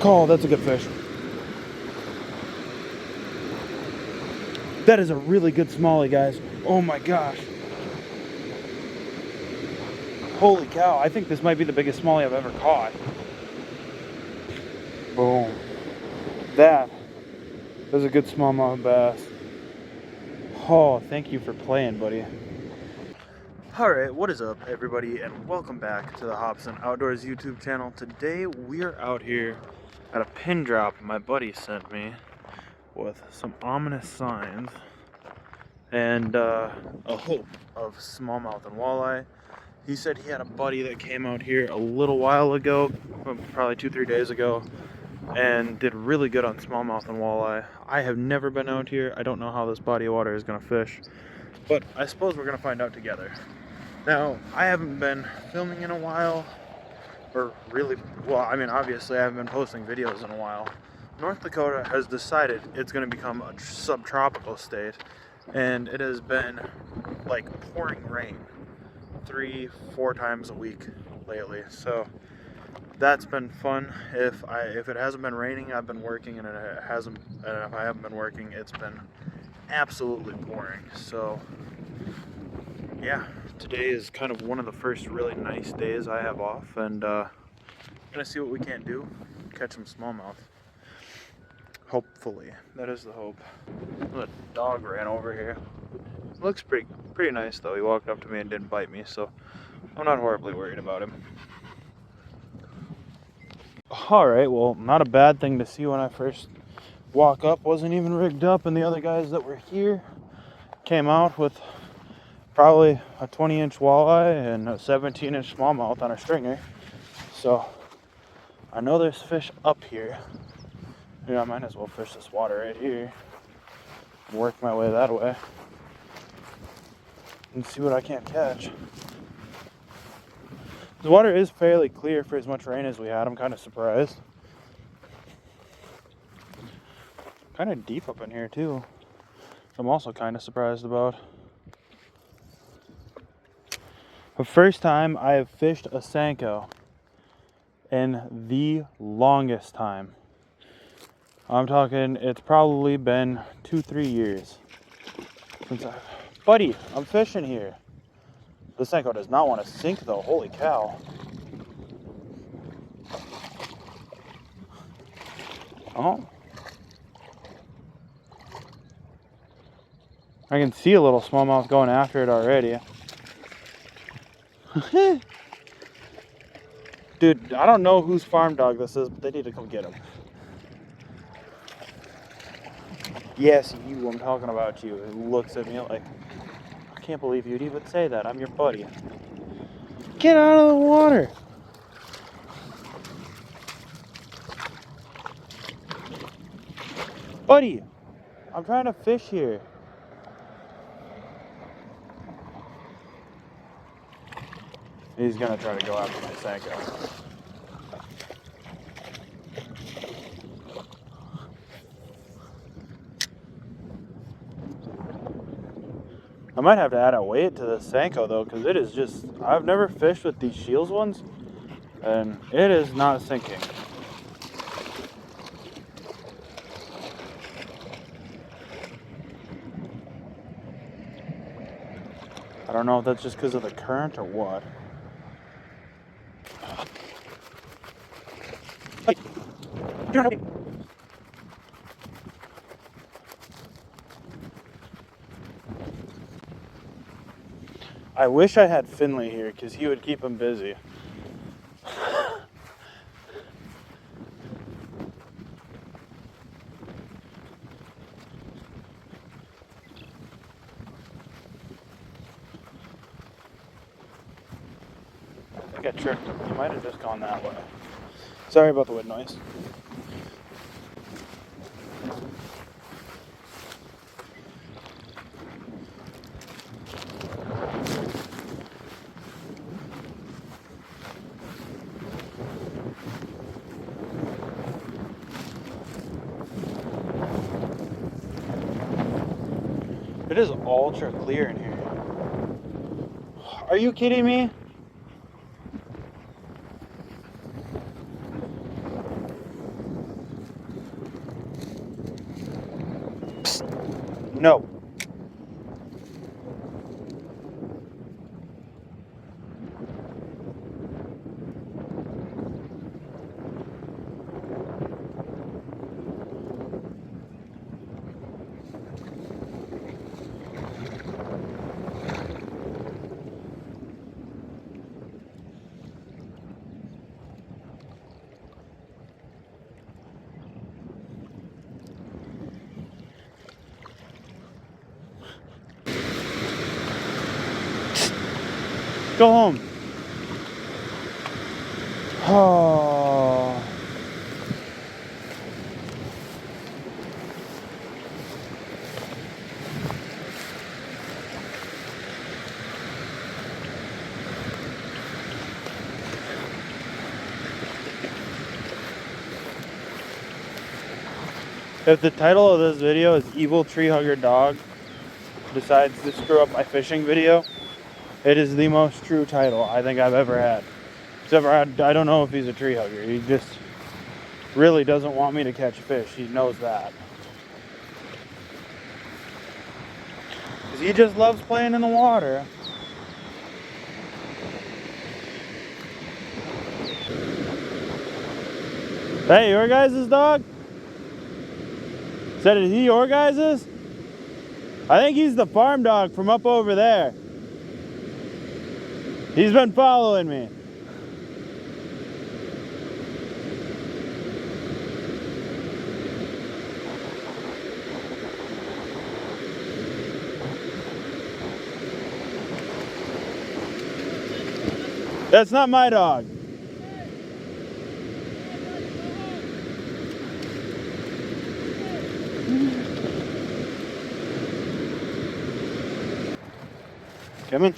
call. That's a good fish. That is a really good smallie, guys. Oh my gosh. Holy cow. I think this might be the biggest smallie I've ever caught. Boom. That was a good smallmouth bass. Oh, thank you for playing, buddy. Alright, what is up, everybody, and welcome back to the Hobson Outdoors YouTube channel. Today we are out here at a pin drop my buddy sent me with some ominous signs and a hope of smallmouth and walleye. He said he had a buddy that came out here a little while ago, probably 2-3 days ago, and did really good on smallmouth and walleye. I have never been out here. I don't know how this body of water is going to fish, but I suppose we're going to find out together. Now, I haven't been filming in a while, or really, well, I mean, obviously I haven't been posting videos in a while. North Dakota has decided it's going to become a subtropical state, and it has been like pouring rain 3-4 times a week lately. So that's been fun. If it hasn't been raining, I've been working, and if I haven't been working, it's been absolutely pouring. So yeah, today is kind of one of the first really nice days I have off, and gonna see what we can do, catch some smallmouth. Hopefully, that is the hope. The dog ran over here. Looks pretty nice though. He walked up to me and didn't bite me, so I'm not horribly worried about him. Alright, well, not a bad thing to see when I first walk up. Wasn't even rigged up, and the other guys that were here came out with probably a 20-inch walleye and a 17-inch smallmouth on a stringer. So I know there's fish up here. Yeah, I might as well fish this water right here. Work my way that way and see what I can catch. The water is fairly clear for as much rain as we had. I'm kind of surprised. Kind of deep up in here too. I'm also kind of surprised about. The first time I have fished a Senko in the longest time. I'm talking, it's probably been 2-3 years since buddy, I'm fishing here. The Senko does not want to sink though, holy cow. Oh. I can see a little smallmouth going after it already. Dude, I don't know whose farm dog this is, but they need to come get him. Yes, you, I'm talking about you. He looks at me like, I can't believe you'd even say that. I'm your buddy. Get out of the water. Buddy, I'm trying to fish here. He's gonna try to go after my Senko. I might have to add a weight to this Senko though, because it is just, I've never fished with these Shields ones, and it is not sinking. I don't know if that's just because of the current or what. I wish I had Finley here because he would keep him busy. I think I tricked him. He might have just gone that way. Sorry about the wind noise. It is ultra clear in here. Are you kidding me? No. Go home. Oh. If the title of this video is Evil Tree Hugger Dog Decides to Screw Up My Fishing Video, it is the most true title I think I've ever had. Except for I don't know if he's a tree hugger. He just really doesn't want me to catch fish. He knows that. Because he just loves playing in the water. Hey, your guys' dog? Said, is he your guys'? I think he's the farm dog from up over there. He's been following me. That's not my dog. Come in.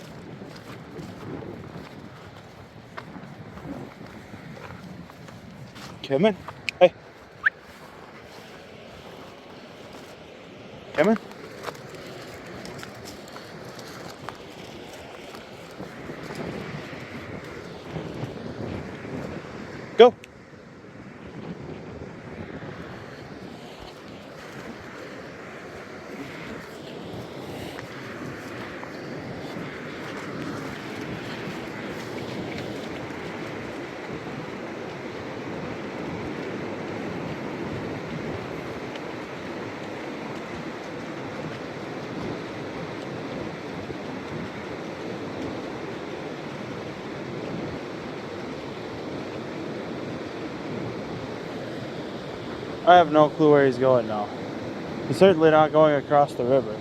Come in. Hey. Come in. Go. I have no clue where he's going now. He's certainly not going across the river.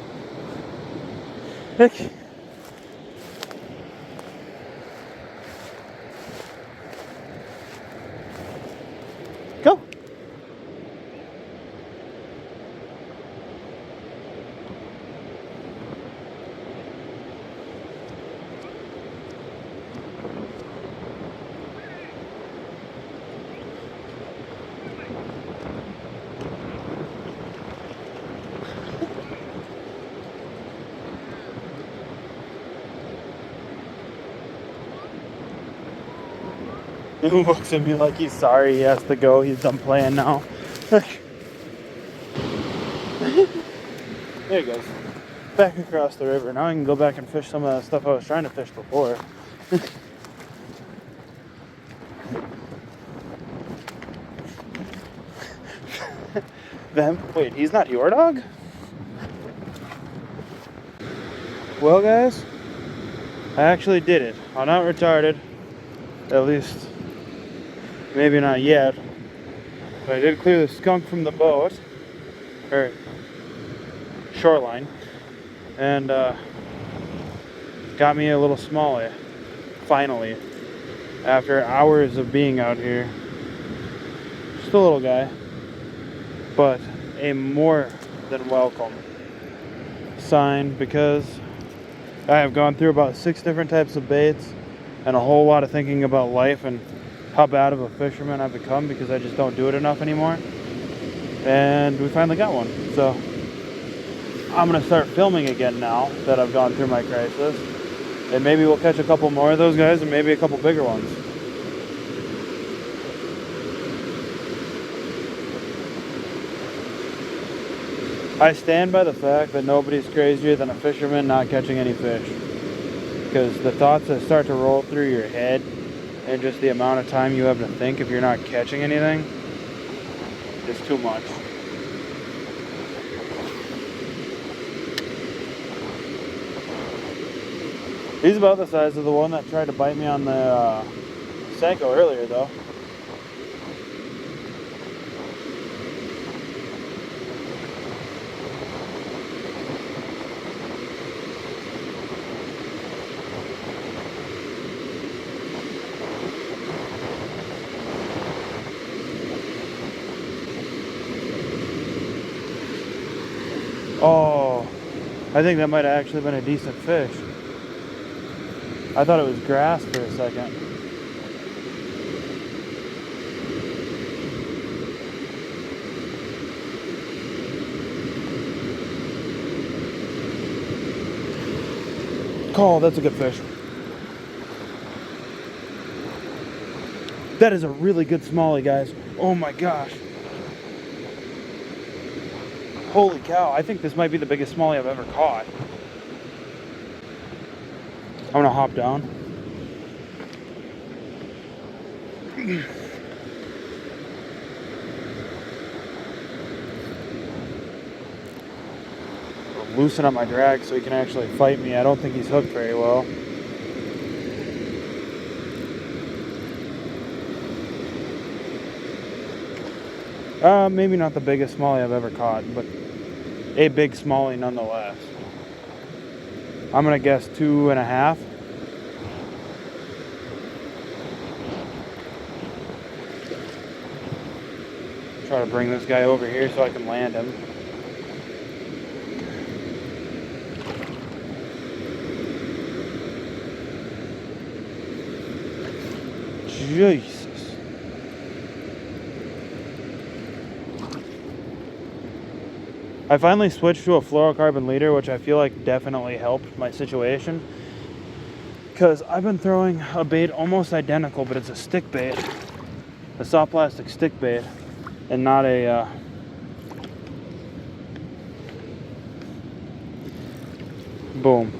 Go. He looks at me like he's sorry he has to go. He's done playing now. There he goes. Back across the river. Now I can go back and fish some of that stuff I was trying to fish before. Then, wait, he's not your dog? Well, guys, I actually did it. I'm not retarded. At least, maybe not yet. But I did clear the skunk from the boat, or shoreline, and got me a little smallie, finally, after hours of being out here. Just a little guy, but a more than welcome sign, because I have gone through about 6 different types of baits and a whole lot of thinking about life and how bad of a fisherman I've become because I just don't do it enough anymore. And we finally got one. So I'm gonna start filming again now that I've gone through my crisis. And maybe we'll catch a couple more of those guys and maybe a couple bigger ones. I stand by the fact that nobody's crazier than a fisherman not catching any fish. Because the thoughts that start to roll through your head and just the amount of time you have to think if you're not catching anything is too much. He's about the size of the one that tried to bite me on the Senko earlier, though. Oh, I think that might have actually been a decent fish. I thought it was grass for a second. Oh, that's a good fish. That is a really good smallie, guys. Oh my gosh. Holy cow, I think this might be the biggest smallie I've ever caught. I'm gonna hop down. Loosen up my drag so he can actually fight me. I don't think he's hooked very well. Maybe not the biggest smallie I've ever caught, but a big smallie nonetheless. I'm gonna guess 2.5. Try to bring this guy over here so I can land him. Jesus. I finally switched to a fluorocarbon leader, which I feel like definitely helped my situation. Because I've been throwing a bait almost identical, but it's a stick bait. A soft plastic stick bait. And not a... boom.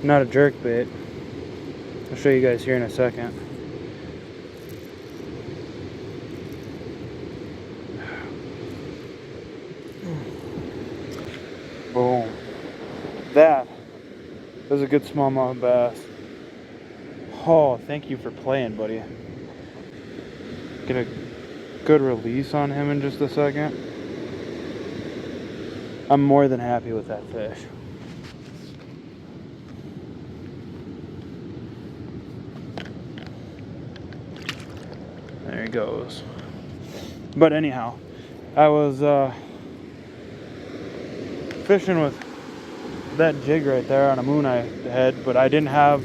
Not a jerk bait. I'll show you guys here in a second. Boom. That was a good smallmouth bass. Oh, thank you for playing, buddy. Get a good release on him in just a second. I'm more than happy with that fish. There he goes. But anyhow, I was fishing with that jig right there on a moon head, but I didn't have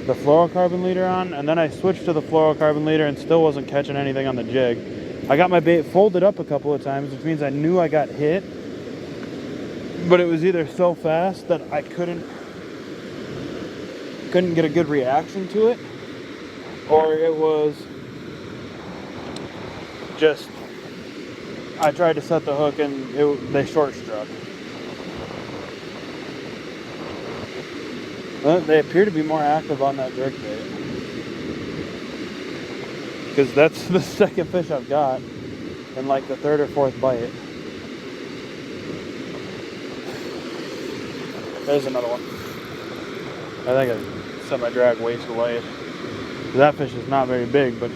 the fluorocarbon leader on, and then I switched to the fluorocarbon leader and still wasn't catching anything on the jig. I got my bait folded up a couple of times, which means I knew I got hit, but it was either so fast that I couldn't get a good reaction to it, or it was just I tried to set the hook and they short struck. They appear to be more active on that jerk bait, because that's the second fish I've got in like the third or fourth bite. There's another one. I think I set my drag way too light. That fish is not very big, but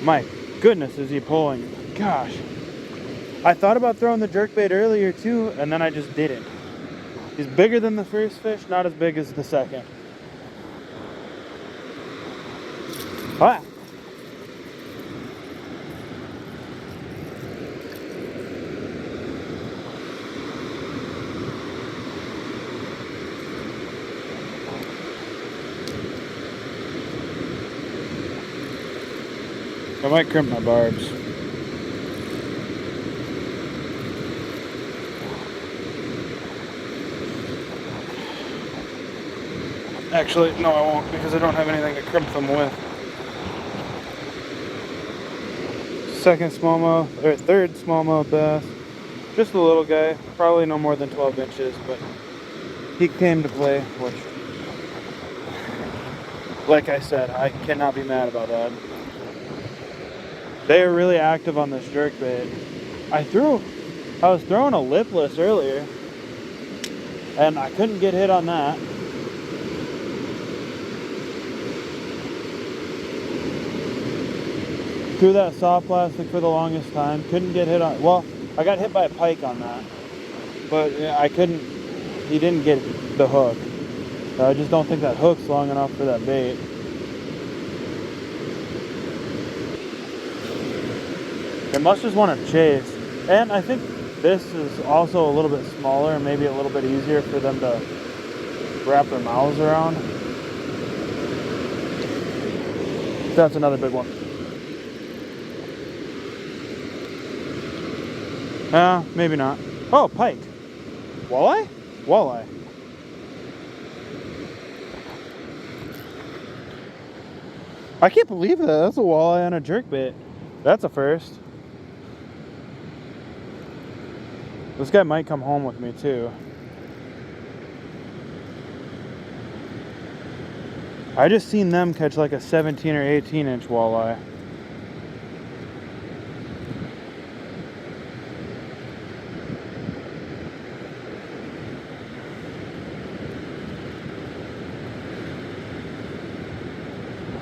my goodness, is he pulling. Gosh. I thought about throwing the jerkbait earlier too, and then I just didn't. He's bigger than the first fish, not as big as the second. Ah! I might crimp my barbs. Actually, no, I won't, because I don't have anything to crimp them with. second smallmouth, or third smallmouth bass. Just a little guy, probably no more than 12 inches, but he came to play, which, like I said, I cannot be mad about that. They are really active on this jerkbait. I was throwing a lipless earlier, and I couldn't get hit on that. Threw that soft plastic for the longest time, couldn't get hit on, well, I got hit by a pike on that, but I couldn't, he didn't get the hook. I just don't think that hook's long enough for that bait. It must just want to chase. And I think this is also a little bit smaller, maybe a little bit easier for them to wrap their mouths around. That's another big one. Maybe not. Oh, pike. Walleye? Walleye. I can't believe that. That's a walleye on a jerkbait. That's a first. This guy might come home with me too. I just seen them catch like a 17 or 18 inch walleye.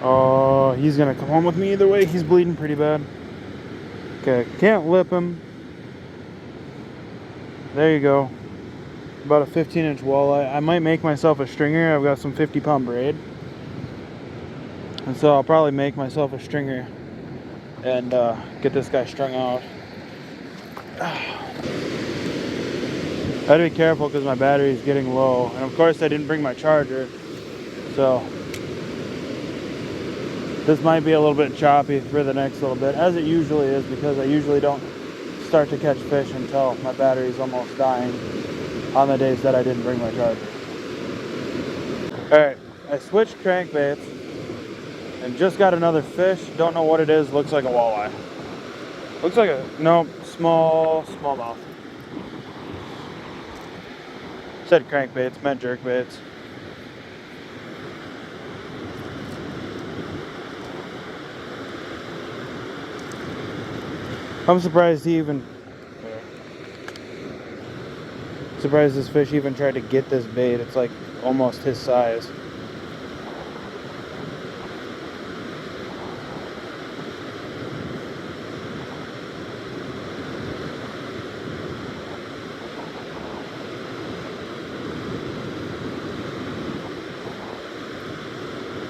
Oh, he's gonna come home with me either way. He's bleeding pretty bad. Okay, can't lip him. There you go. About a 15 inch walleye. I might make myself a stringer. I've got some 50-pound braid. And so I'll probably make myself a stringer and get this guy strung out. I had to be careful because my battery is getting low. And of course I didn't bring my charger. So this might be a little bit choppy for the next little bit, as it usually is, because I usually don't start to catch fish until my battery's almost dying on the days that I didn't bring my charger. Alright, I switched crankbaits and just got another fish. Don't know what it is. Looks like a walleye. Looks like a, nope, smallmouth. Said crankbaits, meant jerkbaits. I'm surprised this fish even tried to get this bait. It's like almost his size.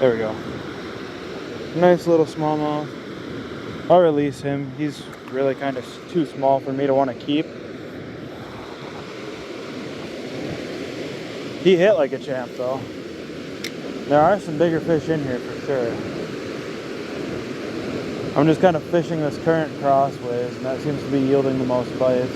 There we go. Nice little smallmouth. I'll release him. He's really kind of too small for me to want to keep. He hit like a champ though. There are some bigger fish in here for sure. I'm just kind of fishing this current crossways, and that seems to be yielding the most bites.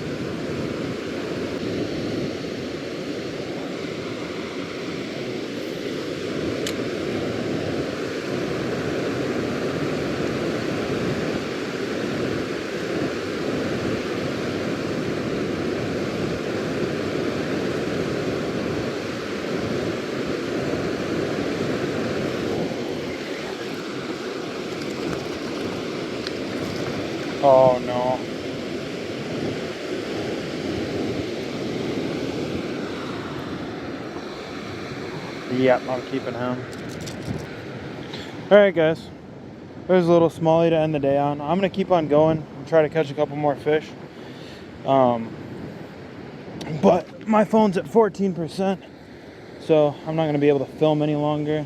Oh no. Yep, I'm keeping him. Alright guys, there's a little smallie to end the day on. I'm going to keep on going and try to catch a couple more fish. But my phone's at 14%, so I'm not going to be able to film any longer.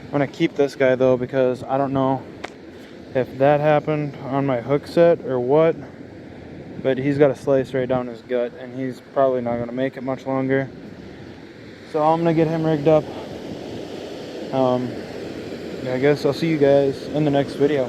I'm going to keep this guy though, because I don't know if that happened on my hook set or what, but he's got a slice right down his gut and he's probably not going to make it much longer. So I'm going to get him rigged up. I guess I'll see you guys in the next video.